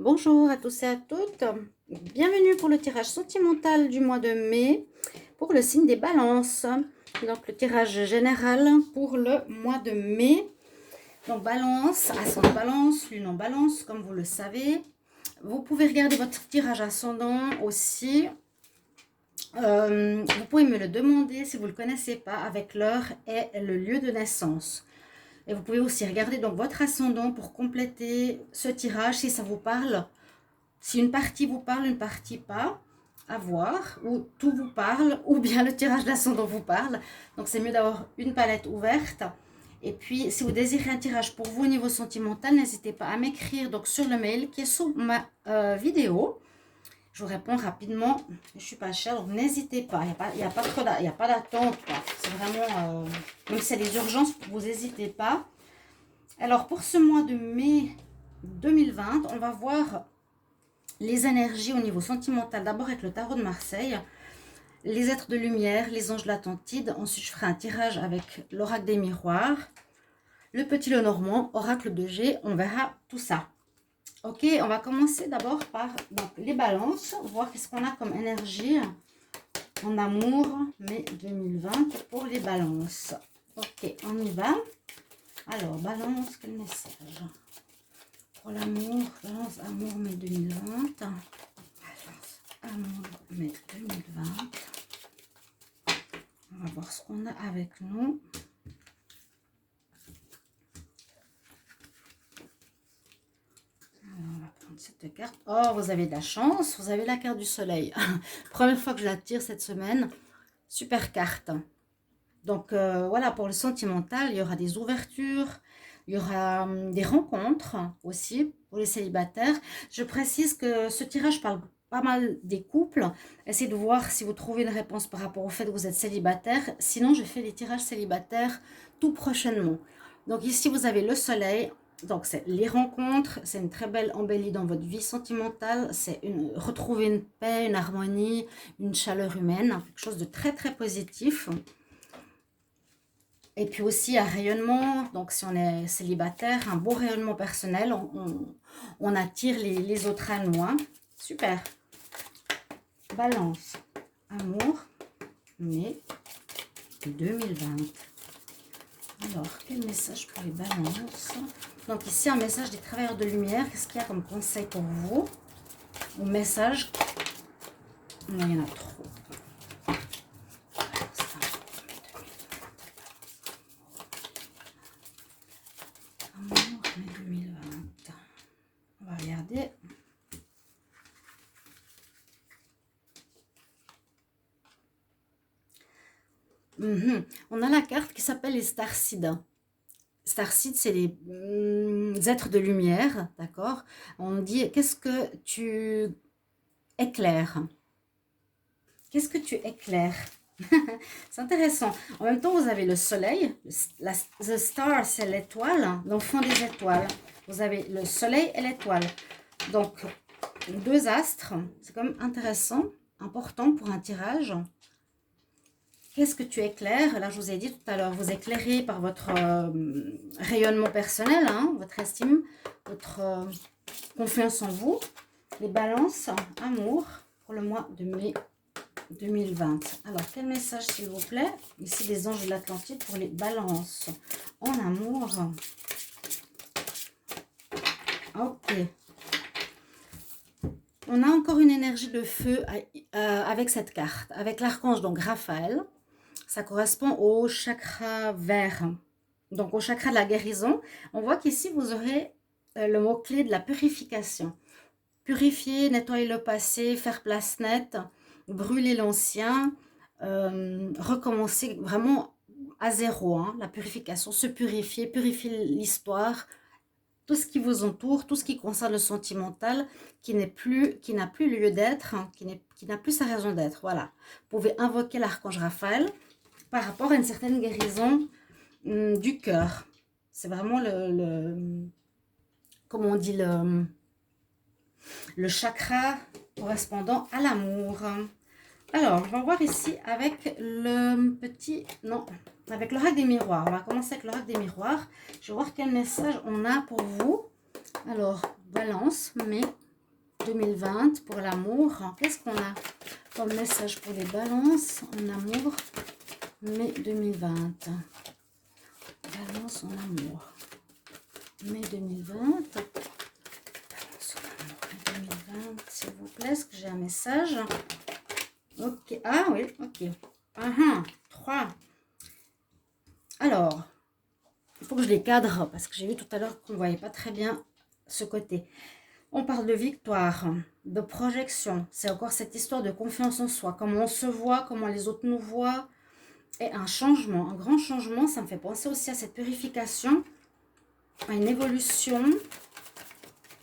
Bonjour à tous et à toutes. Bienvenue pour le tirage sentimental du mois de mai pour le signe des balances. Donc le tirage général pour le mois de mai. Donc balance, ascendant balance, lune en balance, comme vous le savez. Vous pouvez regarder votre tirage ascendant aussi. Vous pouvez me le demander si vous ne le connaissez pas avec l'heure et le lieu de naissance. Et vous pouvez aussi regarder donc votre ascendant pour compléter ce tirage si ça vous parle. Si une partie vous parle, une partie pas, à voir, ou tout vous parle, ou bien le tirage d'ascendant vous parle. Donc c'est mieux d'avoir une palette ouverte. Et puis si vous désirez un tirage pour vous au niveau sentimental, n'hésitez pas à m'écrire donc sur le mail qui est sous ma vidéo. Je vous réponds rapidement. Je ne suis pas chère, donc n'hésitez pas. Il n'y a pas d'attente. C'est vraiment, même si c'est des urgences, vous n'hésitez pas. Alors pour ce mois de mai 2020, on va voir les énergies au niveau sentimental, d'abord avec le tarot de Marseille, les êtres de lumière, les anges de l'Atlantide. Ensuite, je ferai un tirage avec l'oracle des miroirs, le petit Lenormand, oracle de G. On verra tout ça. Ok, on va commencer d'abord par donc, les balances, voir qu'est-ce qu'on a comme énergie en amour, mai 2020 pour les balances. Ok, on y va. Alors, balance, quel message? Pour l'amour, balance, amour, mai 2020. Balance, amour, mai 2020. On va voir ce qu'on a avec nous. Alors, on va prendre cette carte. Oh, vous avez de la chance. Vous avez la carte du soleil. Première fois que je la tire cette semaine. Super carte. Donc, voilà, pour le sentimental, il y aura des ouvertures. Il y aura des rencontres aussi pour les célibataires. Je précise que ce tirage parle pas mal des couples. Essayez de voir si vous trouvez une réponse par rapport au fait que vous êtes célibataire. Sinon, je fais des tirages célibataires tout prochainement. Donc ici, vous avez le soleil. Donc, c'est les rencontres. C'est une très belle embellie dans votre vie sentimentale. C'est retrouver une paix, une harmonie, une chaleur humaine. Quelque chose de très, très positif. Et puis aussi un rayonnement, donc si on est célibataire, un beau rayonnement personnel, on attire les autres à nous. Hein. Super. Balance, amour, mai 2020. Alors, quel message pour les balances? Donc ici, un message des travailleurs de lumière. Qu'est-ce qu'il y a comme conseil pour vous? Ou message? Non, il y en a trop. Amour, mai 2020. On va regarder. On a la carte qui s'appelle les Starseeds. Starseeds, c'est les êtres de lumière, d'accord? On dit, qu'est-ce que tu éclaires? Qu'est-ce que tu éclaires? C'est intéressant. En même temps, vous avez le soleil. The star, c'est l'étoile, l'enfant des étoiles. Vous avez le soleil et l'étoile. Donc, deux astres. C'est quand même intéressant, important pour un tirage. Qu'est-ce que tu éclaires? Là, je vous ai dit tout à l'heure, vous éclairez par votre rayonnement personnel, hein, votre estime, votre confiance en vous. Les balances, amour, pour le mois de mai 2020. Alors, quel message, s'il vous plaît? Ici, les anges de l'Atlantide pour les balances en amour. Ok. On a encore une énergie de feu avec cette carte, avec l'archange, donc Raphaël. Ça correspond au chakra vert, donc au chakra de la guérison. On voit qu'ici, vous aurez le mot-clé de la purification. Purifier, nettoyer le passé, faire place nette, brûler l'ancien, recommencer vraiment à zéro. Hein, la purification, se purifier, purifier l'histoire, tout ce qui vous entoure, tout ce qui concerne le sentimental, qui n'a plus lieu d'être, hein, qui n'a plus sa raison d'être. Voilà. Vous pouvez invoquer l'archange Raphaël par rapport à une certaine guérison du cœur. C'est vraiment comment on dit, le chakra correspondant à l'amour. Alors, je vais voir ici avec le petit... Non, avec l'oracle des miroirs. On va commencer avec l'oracle des miroirs. Je vais voir quel message on a pour vous. Alors, balance, mai 2020 pour l'amour. Qu'est-ce qu'on a comme message pour les balances en amour, mai 2020? Balance en amour, mai 2020. Balance en amour, mai 2020, s'il vous plaît. Est-ce que j'ai un message? Ok, ah oui, ok. 3. Alors, il faut que je les cadre parce que j'ai vu tout à l'heure qu'on ne voyait pas très bien ce côté. On parle de victoire, de projection. C'est encore cette histoire de confiance en soi. Comment on se voit, comment les autres nous voient. Et un changement, un grand changement. Ça me fait penser aussi à cette purification, à une évolution,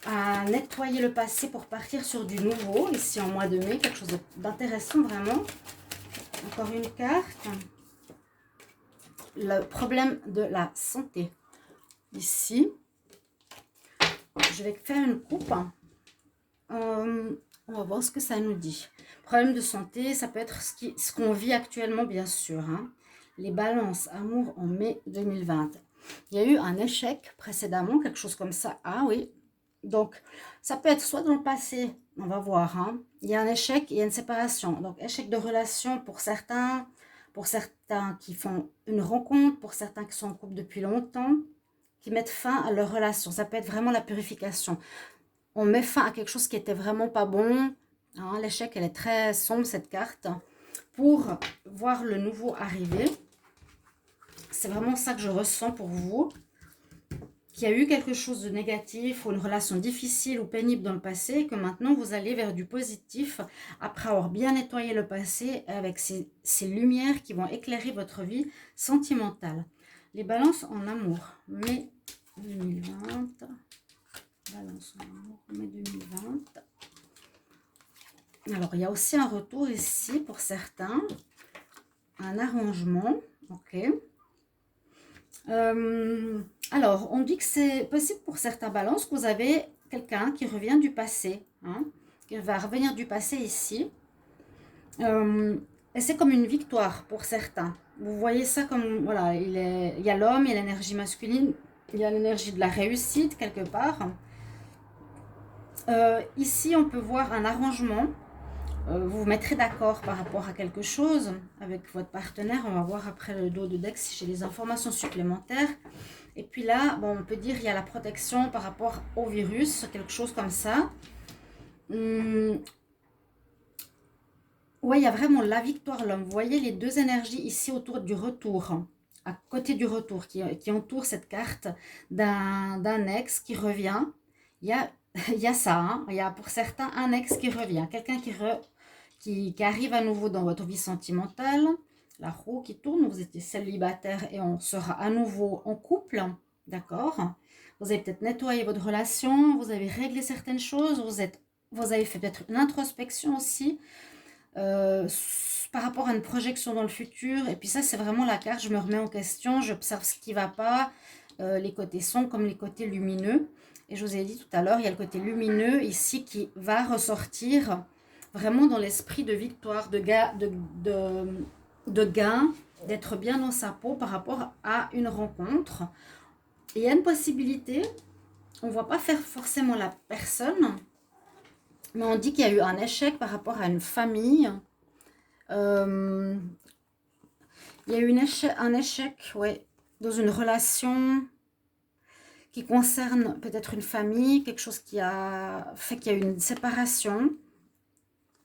à nettoyer le passé pour partir sur du nouveau. Ici en mois de mai, quelque chose d'intéressant vraiment. Encore une carte. Le problème de la santé. Ici, je vais faire une coupe. On va voir ce que ça nous dit. Problème de santé, ça peut être ce qu'on vit actuellement, bien sûr. Hein. Les balances, amour en mai 2020. Il y a eu un échec précédemment, quelque chose comme ça. Ah oui. Donc, ça peut être soit dans le passé, on va voir. Hein. Il y a un échec, il y a une séparation. Donc, échec de relation pour certains qui font une rencontre, pour certains qui sont en couple depuis longtemps, qui mettent fin à leur relation. Ça peut être vraiment la purification. On met fin à quelque chose qui était vraiment pas bon. Hein, l'échec, elle est très sombre, cette carte. Pour voir le nouveau arriver. C'est vraiment ça que je ressens pour vous. Qu'il y a eu quelque chose de négatif ou une relation difficile ou pénible dans le passé. Et que maintenant, vous allez vers du positif. Après avoir bien nettoyé le passé avec ces lumières qui vont éclairer votre vie sentimentale. Les balances en amour. Mai 2020. Balance en amour, mai 2020. Alors, il y a aussi un retour ici pour certains. Un arrangement. Ok. Alors, on dit que c'est possible pour certains balances que vous avez quelqu'un qui revient du passé. Hein, qui va revenir du passé ici. Et c'est comme une victoire pour certains. Vous voyez ça comme, voilà, il y a l'homme, il y a l'énergie masculine, il y a l'énergie de la réussite quelque part. Ici, on peut voir un arrangement. Vous vous mettrez d'accord par rapport à quelque chose avec votre partenaire. On va voir après le dos de deck si j'ai des informations supplémentaires. Et puis là, bon, on peut dire qu'il y a la protection par rapport au virus, quelque chose comme ça. Ouais, il y a vraiment la victoire, l'homme. Vous voyez les deux énergies ici autour du retour, à côté du retour, qui entoure cette carte d'un ex qui revient. Il y a ça, hein. Il y a pour certains un ex qui revient, quelqu'un qui arrive à nouveau dans votre vie sentimentale. La roue qui tourne, vous étiez célibataire et on sera à nouveau en couple, d'accord? Vous avez peut-être nettoyé votre relation, vous avez réglé certaines choses, vous avez fait peut-être une introspection aussi. Par rapport à une projection dans le futur. Et puis ça, c'est vraiment la carte, je me remets en question, j'observe ce qui ne va pas, les côtés sombres comme les côtés lumineux. Et je vous ai dit tout à l'heure, il y a le côté lumineux ici qui va ressortir vraiment dans l'esprit de victoire, de gain, d'être bien dans sa peau par rapport à une rencontre. Et il y a une possibilité, on ne voit pas faire forcément la personne, mais on dit qu'il y a eu un échec par rapport à une famille. Il y a eu un échec, ouais, dans une relation qui concerne peut-être une famille, quelque chose qui a fait qu'il y a eu une séparation.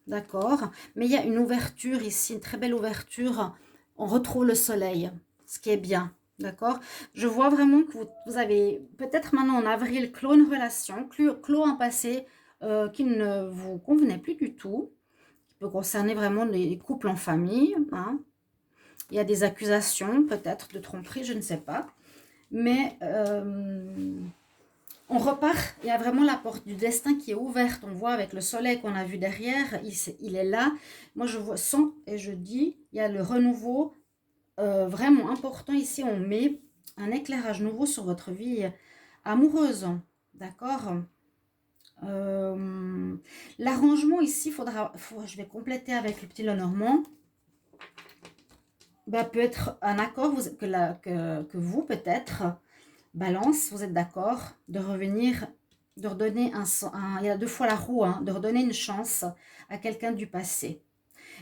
D'accord? Mais il y a une ouverture ici, une très belle ouverture. On retrouve le soleil, ce qui est bien. D'accord? Je vois vraiment que vous avez peut-être maintenant en avril clos une relation, clos un passé qui ne vous convenait plus du tout. Qui peut concerner vraiment les couples en famille. Hein. Il y a des accusations peut-être de tromperie, je ne sais pas. Mais on repart, il y a vraiment la porte du destin qui est ouverte. On voit avec le soleil qu'on a vu derrière, il est là. Moi, je vois, sens et je dis, il y a le renouveau vraiment important ici. On met un éclairage nouveau sur votre vie amoureuse. D'accord? L'arrangement ici, je vais compléter avec le petit Lenormand. Bah, peut être un accord que vous, peut-être, Balance, vous êtes d'accord de revenir de redonner il y a deux fois la roue, hein, de redonner une chance à quelqu'un du passé.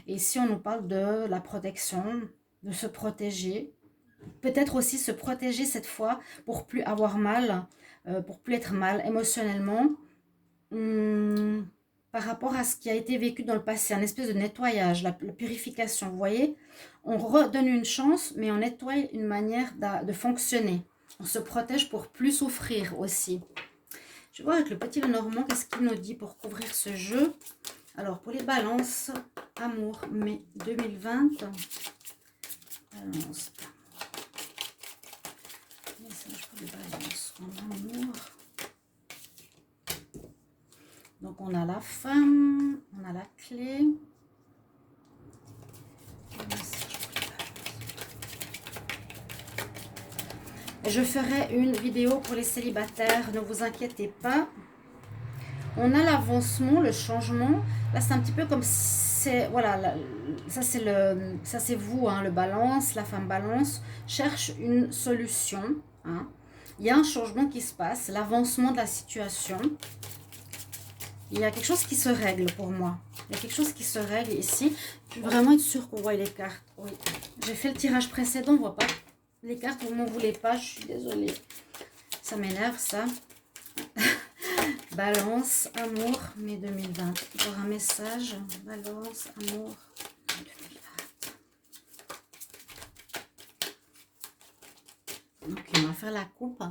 Et ici, on nous parle de la protection, de se protéger. Peut-être aussi se protéger cette fois pour plus avoir mal, pour plus être mal émotionnellement. Par rapport à ce qui a été vécu dans le passé, un espèce de nettoyage, la purification, vous voyez, on redonne une chance, mais on nettoie une manière de fonctionner. On se protège pour plus souffrir aussi. Je vais voir avec le petit Lenormand, qu'est-ce qu'il nous dit pour couvrir ce jeu. Alors, pour les balances, amour, mai 2020. Balance, message pour les balances en amour. Donc, on a la femme, on a la clé. Je ferai une vidéo pour les célibataires, ne vous inquiétez pas. On a l'avancement, le changement. Là, c'est un petit peu comme c'est voilà, ça c'est vous, hein, le balance, la femme balance cherche une solution. Hein. Il y a un changement qui se passe, l'avancement de la situation. Il y a quelque chose qui se règle pour moi. Il y a quelque chose qui se règle ici. Je veux vraiment être sûre qu'on voit les cartes. Oui. J'ai fait le tirage précédent, on ne voit pas les cartes, vous ne m'en voulez pas, je suis désolée. Ça m'énerve, ça. Balance, amour, mai 2020. Pour un message, balance, amour, 2020. Ok, on va faire la coupe.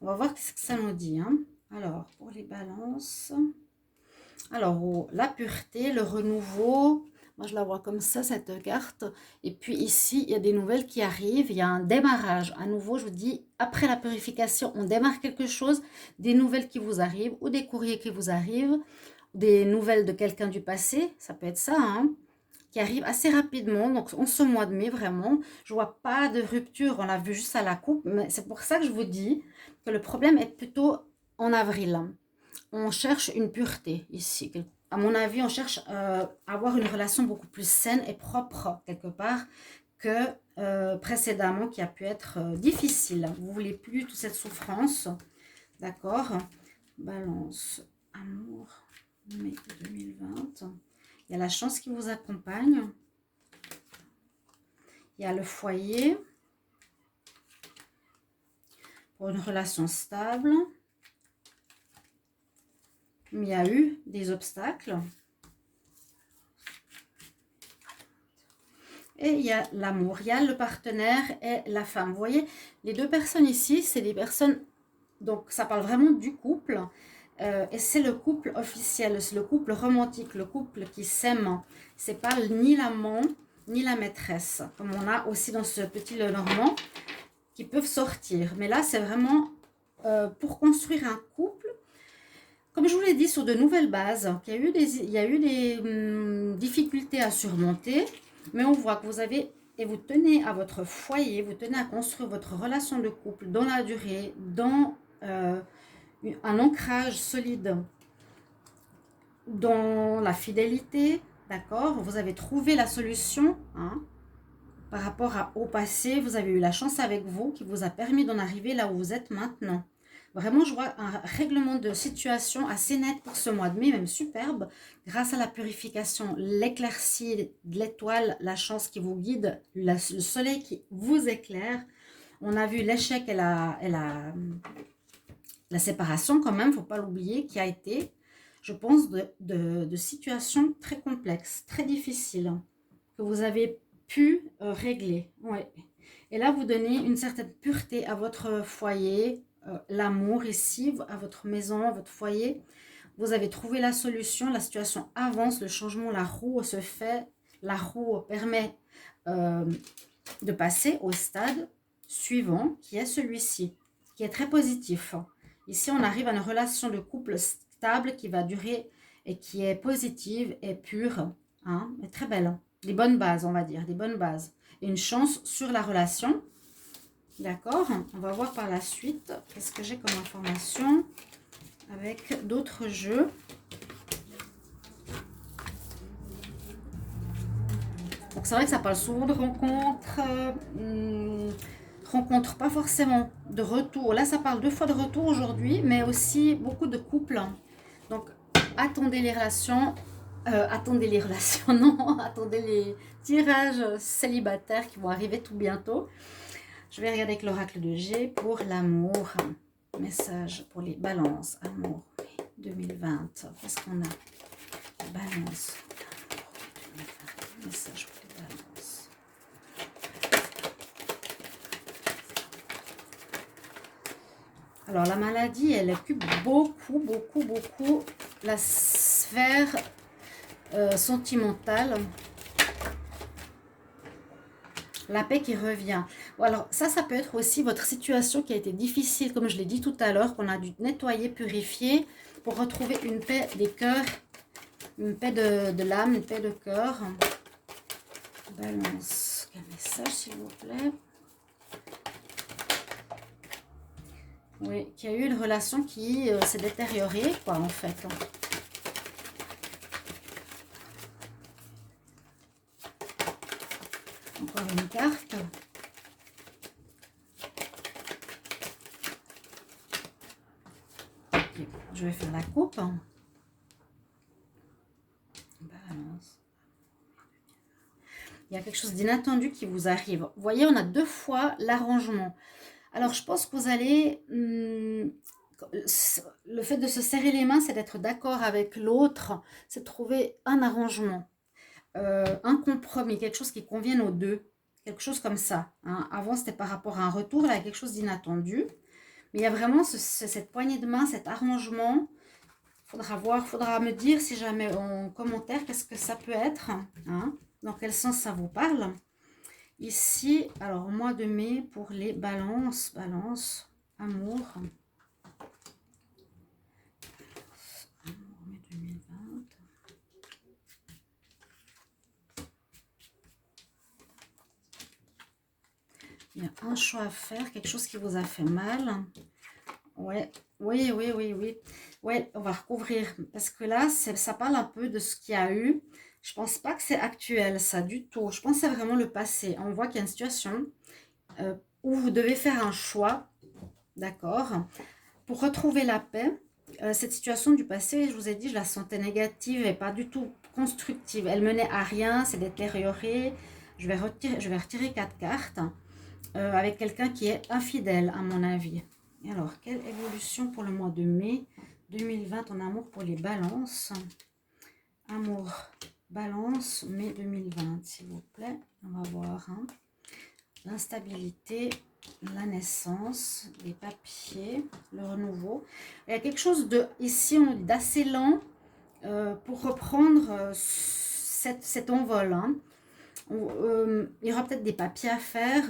On va voir ce que ça nous dit. Hein. Alors, pour les balances. Alors, la pureté, le renouveau. Moi, je la vois comme ça, cette carte. Et puis ici, il y a des nouvelles qui arrivent. Il y a un démarrage. À nouveau, je vous dis, après la purification, on démarre quelque chose. Des nouvelles qui vous arrivent ou des courriers qui vous arrivent. Des nouvelles de quelqu'un du passé. Ça peut être ça, hein, qui arrive assez rapidement. Donc, en ce mois de mai, vraiment, je vois pas de rupture. On l'a vu juste à la coupe. Mais c'est pour ça que je vous dis que le problème est plutôt en avril. On cherche une pureté ici. À mon avis, on cherche à avoir une relation beaucoup plus saine et propre, quelque part, que précédemment, qui a pu être difficile. Vous ne voulez plus toute cette souffrance. D'accord. Balance, amour, mai 2020. Il y a la chance qui vous accompagne. Il y a le foyer. Pour une relation stable. Il y a eu des obstacles. Et il y a l'amour, il y a le partenaire et la femme. Vous voyez, les deux personnes ici, c'est des personnes, donc ça parle vraiment du couple. Et c'est le couple officiel, c'est le couple romantique, le couple qui s'aime. C'est pas ni l'amant, ni la maîtresse, comme on a aussi dans ce petit Lenormand, qui peuvent sortir. Mais là, c'est vraiment pour construire un couple. Comme je vous l'ai dit, sur de nouvelles bases, il y a eu des difficultés à surmonter, mais on voit que vous avez, et vous tenez à votre foyer, vous tenez à construire votre relation de couple dans la durée, dans un ancrage solide, dans la fidélité, d'accord. Vous avez trouvé la solution, hein, par rapport au passé, vous avez eu la chance avec vous qui vous a permis d'en arriver là où vous êtes maintenant. Vraiment, je vois un règlement de situation assez net pour ce mois de mai, même superbe, grâce à la purification, l'éclaircie de l'étoile, la chance qui vous guide, le soleil qui vous éclaire. On a vu l'échec et la séparation quand même, il ne faut pas l'oublier, qui a été, je pense, de situations très complexes, très difficiles, que vous avez pu régler. Ouais. Et là, vous donnez une certaine pureté à votre foyer, l'amour ici, à votre maison, à votre foyer. Vous avez trouvé la solution, la situation avance, le changement, la roue se fait. La roue permet de passer au stade suivant, qui est celui-ci, qui est très positif. Ici, on arrive à une relation de couple stable qui va durer et qui est positive et pure, hein, et très belle. Des bonnes bases, on va dire, des bonnes bases. Et une chance sur la relation. D'accord, on va voir par la suite qu'est-ce que j'ai comme information avec d'autres jeux. Donc c'est vrai que ça parle souvent de rencontres, rencontres pas forcément de retour. Là, ça parle 2 fois de retour aujourd'hui, mais aussi beaucoup de couples. Donc, attendez les relations. Attendez les relations, non, attendez les tirages célibataires qui vont arriver tout bientôt. Je vais regarder avec l'oracle de G pour l'amour. Message pour les balances. Amour 2020. Qu'est-ce qu'on a? Balance. Message pour les balances. Alors, la maladie, elle occupe beaucoup la sphère sentimentale. La paix qui revient. Alors, ça peut être aussi votre situation qui a été difficile, comme je l'ai dit tout à l'heure, qu'on a dû nettoyer, purifier, pour retrouver une paix des cœurs, une paix de l'âme, une paix de cœur. Balance. Quel message, s'il vous plaît? Oui, qu'il y a eu une relation qui s'est détériorée, quoi, en fait. Encore une carte. Okay, je vais faire la coupe. Balance. Il y a quelque chose d'inattendu qui vous arrive. Vous voyez, on a 2 fois l'arrangement. Alors, je pense que vous allez... le fait de se serrer les mains, c'est d'être d'accord avec l'autre. C'est de trouver un arrangement. Un compromis, quelque chose qui convienne aux deux, quelque chose comme ça. Hein. Avant, c'était par rapport à un retour, là, il y a quelque chose d'inattendu. Mais il y a vraiment cette poignée de main, cet arrangement. Faudra voir, faudra me dire si jamais en commentaire, qu'est-ce que ça peut être. Hein. Dans quel sens ça vous parle. Ici, alors, mois de mai pour les balances. Balance, amour. Il y a un choix à faire, quelque chose qui vous a fait mal. Ouais, oui. Ouais, on va recouvrir. Parce que là, ça parle un peu de ce qu'il y a eu. Je pense pas que c'est actuel, ça, du tout. Je pense que c'est vraiment le passé. On voit qu'il y a une situation où vous devez faire un choix, d'accord, pour retrouver la paix. Cette situation du passé, je vous ai dit, je la sentais négative et pas du tout constructive. Elle menait à rien, c'est détérioré. Je vais retirer 4 cartes. Avec quelqu'un qui est infidèle, à mon avis. Et alors, quelle évolution pour le mois de mai 2020 en amour pour les balances? Amour, balance, mai 2020, s'il vous plaît. On va voir. Hein. L'instabilité, la naissance, les papiers, le renouveau. Il y a quelque chose de, ici, on dit d'assez lent pour reprendre cet envol. Hein. Il y aura peut-être des papiers à faire.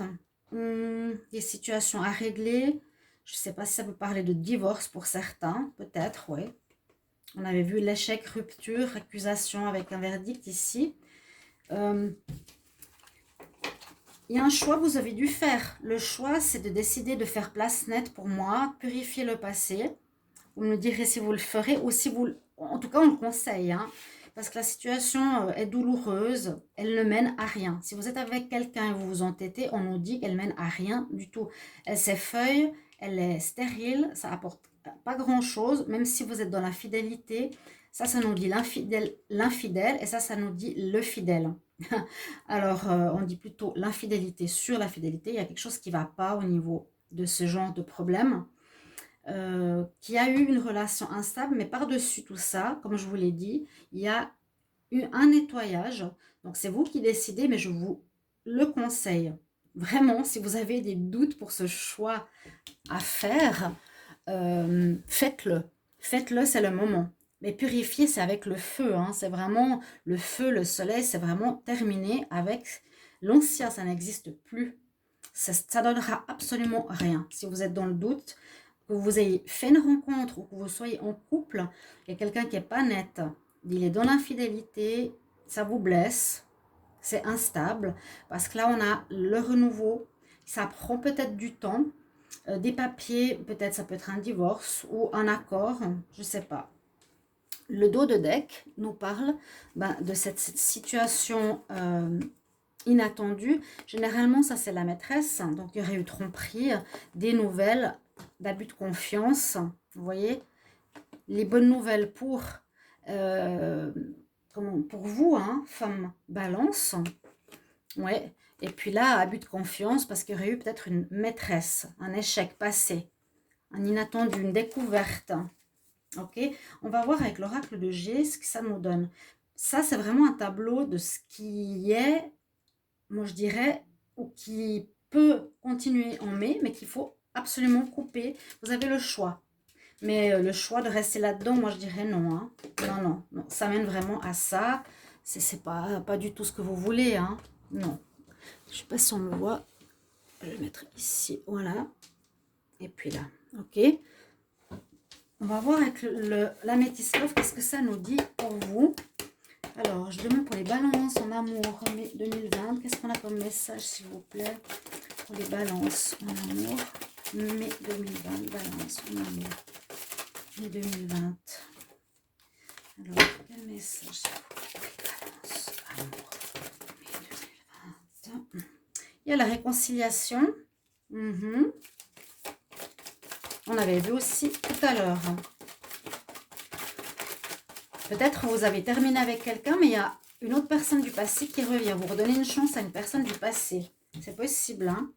Des situations à régler. Je ne sais pas si ça peut parler de divorce pour certains, peut-être, oui. On avait vu l'échec, rupture, accusation avec un verdict ici. Il y a un choix que vous avez dû faire. Le choix, c'est de décider de faire place nette pour moi, purifier le passé. Vous me direz si vous le ferez ou si vous... En tout cas, on le conseille, hein. Parce que la situation est douloureuse, elle ne mène à rien. Si vous êtes avec quelqu'un et vous vous entêtez, on nous dit qu'elle mène à rien du tout. Elle s'effeuille, elle est stérile, ça apporte pas grand-chose, même si vous êtes dans la fidélité. Ça nous dit l'infidèle, et ça nous dit le fidèle. Alors, on dit plutôt l'infidélité sur la fidélité. Il y a quelque chose qui ne va pas au niveau de ce genre de problème. Qui a eu une relation instable, mais par-dessus tout ça, comme je vous l'ai dit, il y a eu un nettoyage. Donc, c'est vous qui décidez, mais je vous le conseille. Vraiment, si vous avez des doutes pour ce choix à faire, faites-le. Faites-le, c'est le moment. Mais purifier, c'est avec le feu. Hein. C'est vraiment le feu, le soleil, c'est vraiment terminé avec l'ancien. Ça n'existe plus. Ça donnera absolument rien. Si vous êtes dans le doute, que vous ayez fait une rencontre ou que vous soyez en couple, il y a quelqu'un qui n'est pas net, il est dans l'infidélité, ça vous blesse, c'est instable, parce que là on a le renouveau, ça prend peut-être du temps, des papiers, peut-être ça peut être un divorce ou un accord, je ne sais pas. Le dos de deck nous parle de cette situation inattendu. Généralement, ça c'est la maîtresse. Donc, il y aurait eu tromperie, des nouvelles, d'abus de confiance. Vous voyez, les bonnes nouvelles pour vous, hein, femme balance. Ouais. Et puis là, abus de confiance parce qu'il y aurait eu peut-être une maîtresse, un échec passé, un inattendu, une découverte. Ok, on va voir avec l'oracle de G ce que ça nous donne. Ça, c'est vraiment un tableau de ce qui est, moi je dirais, ou qui peut continuer en mai, mais qu'il faut absolument couper. Vous avez le choix. Mais le choix de rester là-dedans, moi je dirais non. Hein. Non, non, non. Ça mène vraiment à ça. C'est pas du tout ce que vous voulez. Hein. Non. Je ne sais pas si on le voit. Je vais le mettre ici. Voilà. Et puis là. Ok. On va voir avec la Métis Love, qu'est-ce que ça nous dit pour vous. Alors, je demande pour les balances en amour, mai 2020. Qu'est-ce qu'on a comme message, s'il vous plaît, pour les balances en amour, mai 2020, balance en amour, mai 2020. Alors, quel message, pour les balances, amour, mai 2020. Il y a la réconciliation. On avait vu aussi tout à l'heure. Peut-être vous avez terminé avec quelqu'un, mais il y a une autre personne du passé qui revient. Vous redonnez une chance à une personne du passé. C'est possible, hein?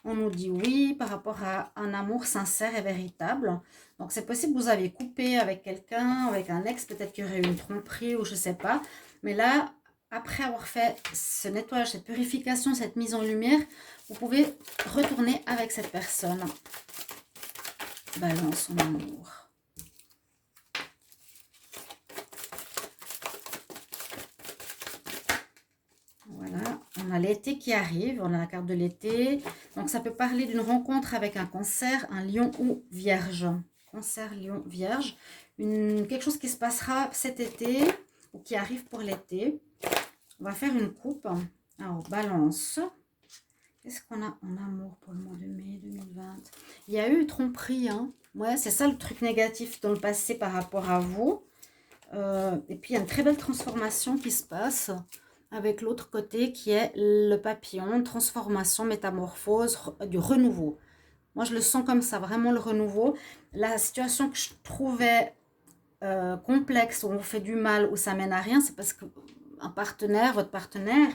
On nous dit oui par rapport à un amour sincère et véritable. Donc, c'est possible que vous avez coupé avec quelqu'un, avec un ex. Peut-être qu'il y aurait eu une tromperie ou je ne sais pas. Mais là, après avoir fait ce nettoyage, cette purification, cette mise en lumière, vous pouvez retourner avec cette personne. Balance en amour. Voilà, on a l'été qui arrive, on a la carte de l'été. Donc, ça peut parler d'une rencontre avec un cancer, un lion ou vierge. Cancer, lion, vierge. Quelque chose qui se passera cet été ou qui arrive pour l'été. On va faire une coupe. Alors, balance. Qu'est-ce qu'on a en amour pour le mois de mai 2020? Il y a eu tromperie, hein. Ouais, c'est ça le truc négatif dans le passé par rapport à vous. Et puis, il y a une très belle transformation qui se passe avec l'autre côté qui est le papillon, transformation, métamorphose, du renouveau. Moi, je le sens comme ça, vraiment le renouveau. La situation que je trouvais complexe, où on fait du mal, où ça mène à rien, c'est parce que un partenaire, votre partenaire,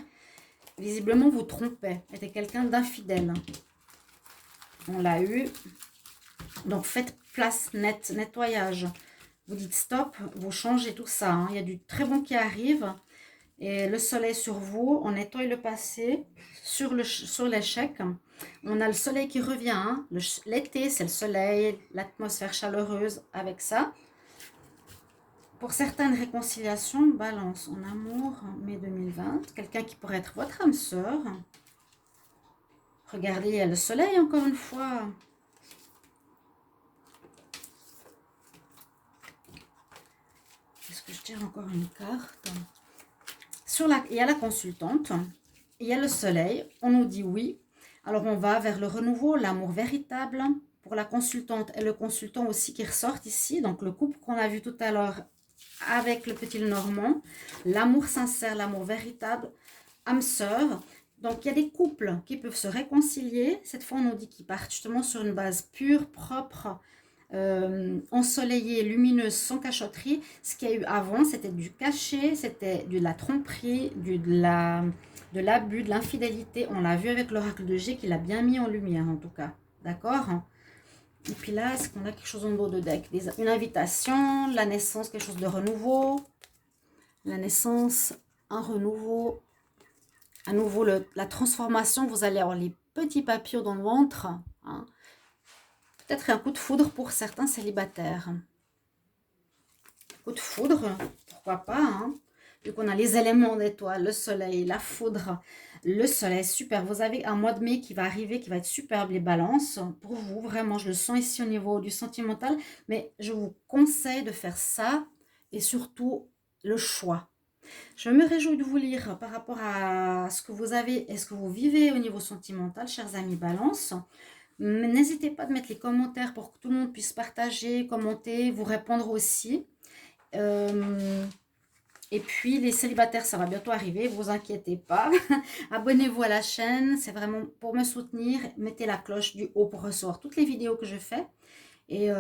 visiblement vous trompait, était quelqu'un d'infidèle. On l'a eu. Donc, faites place, nettoyage. Vous dites stop, vous changez tout ça. Hein. Il y a du très bon qui arrive. Et le soleil sur vous, on nettoie le passé sur l'échec. On a le soleil qui revient. Hein. L'été, c'est le soleil, l'atmosphère chaleureuse avec ça. Pour certaines réconciliations, balance en amour, mai 2020. Quelqu'un qui pourrait être votre âme sœur. Regardez, il y a le soleil encore une fois. Est-ce que je tire encore une carte? Il y a la consultante, il y a le soleil, on nous dit oui. Alors on va vers le renouveau, l'amour véritable pour la consultante et le consultant aussi qui ressortent ici. Donc le couple qu'on a vu tout à l'heure avec le petit Normand, l'amour sincère, l'amour véritable, âme sœur. Donc il y a des couples qui peuvent se réconcilier. Cette fois on nous dit qu'ils partent justement sur une base pure, propre, ensoleillée, lumineuse, sans cachotterie. Ce qu'il y a eu avant, c'était du cachet, c'était de la tromperie, de l'abus, de l'infidélité. On l'a vu avec l'oracle de G qui l'a bien mis en lumière en tout cas. D'accord? Et puis là, est-ce qu'on a quelque chose en haut de deck? Une invitation, la naissance, quelque chose de renouveau. La naissance, un renouveau. À nouveau, la transformation, vous allez avoir les petits papillons dans le ventre. Hein. Peut-être un coup de foudre pour certains célibataires. Coup de foudre, pourquoi pas, hein. Vu qu'on a les éléments d'étoile, le soleil, la foudre, le soleil, super. Vous avez un mois de mai qui va arriver, qui va être superbe, les balances. Pour vous, vraiment, je le sens ici au niveau du sentimental. Mais je vous conseille de faire ça et surtout le choix. Je me réjouis de vous lire par rapport à ce que vous avez et ce que vous vivez au niveau sentimental, chers amis balance. N'hésitez pas à mettre les commentaires pour que tout le monde puisse partager, commenter, vous répondre aussi. Et puis, les célibataires, ça va bientôt arriver, vous inquiétez pas. Abonnez-vous à la chaîne, c'est vraiment pour me soutenir. Mettez la cloche du haut pour recevoir toutes les vidéos que je fais. Et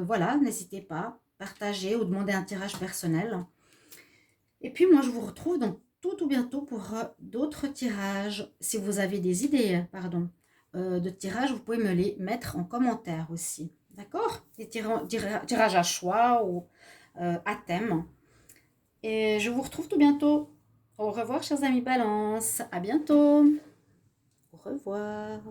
voilà, n'hésitez pas, partagez ou demandez un tirage personnel. Et puis, moi, je vous retrouve donc tout ou bientôt pour d'autres tirages. Si vous avez des idées, pardon, de tirages, vous pouvez me les mettre en commentaire aussi. D'accord? Des tirages à choix ou à thème. Et je vous retrouve tout bientôt. Au revoir, chers amis Balance. À bientôt. Au revoir.